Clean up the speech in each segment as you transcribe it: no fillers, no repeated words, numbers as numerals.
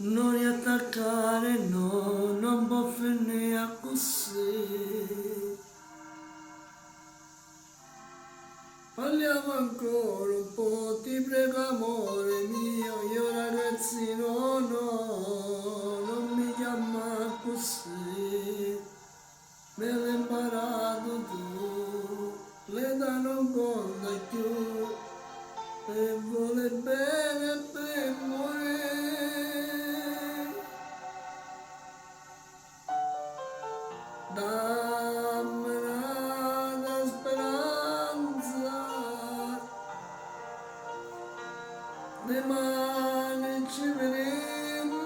Non riattaccare, no, non può finire così. Parliamo ancora un po', ti prego amore mio, io ragazzino no, non mi chiama così. Me l'hai imparato tu, l'età non conta più, e vuole bene per morire. Dammi una speranza, domani ci vedremo,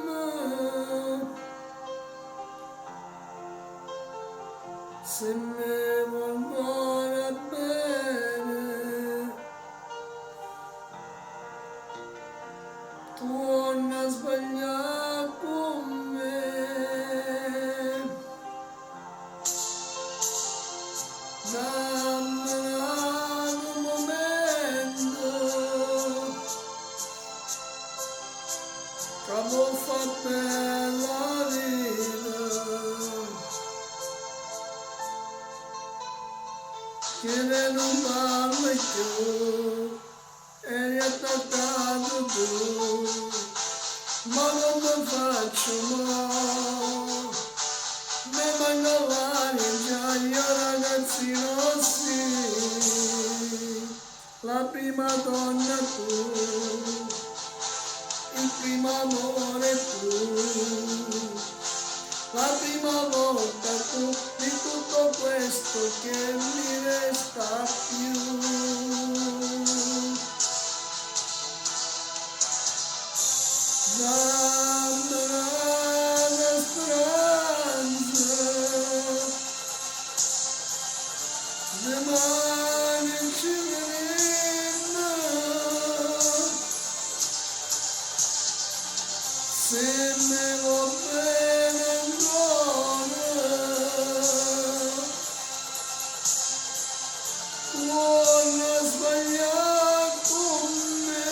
se mi vuoi ancora bene, torna a sbagliare con me. Dammela un momento che può far bella vita, che ne non parli più, eri attaccato tu, ma come faccio mo'? Mi manca l'aria già, io ragazzino sì, la prima donna tu, il primo amore tu, la prima volta tu, di tutto questo che mi resta più. Dammi una speranza, domani ci vedremo, se me va bene ancora, torna a sbagliare con me.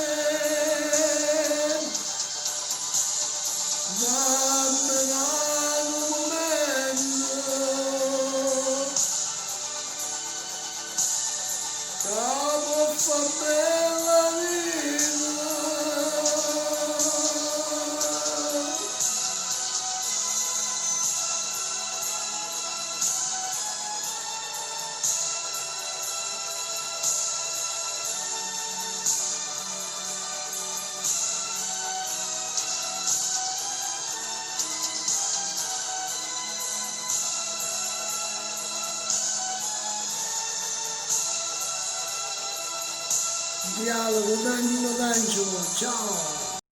Dammela un momento, capo fa bella vita. Dialogo Danilo D'Angelo, ciao!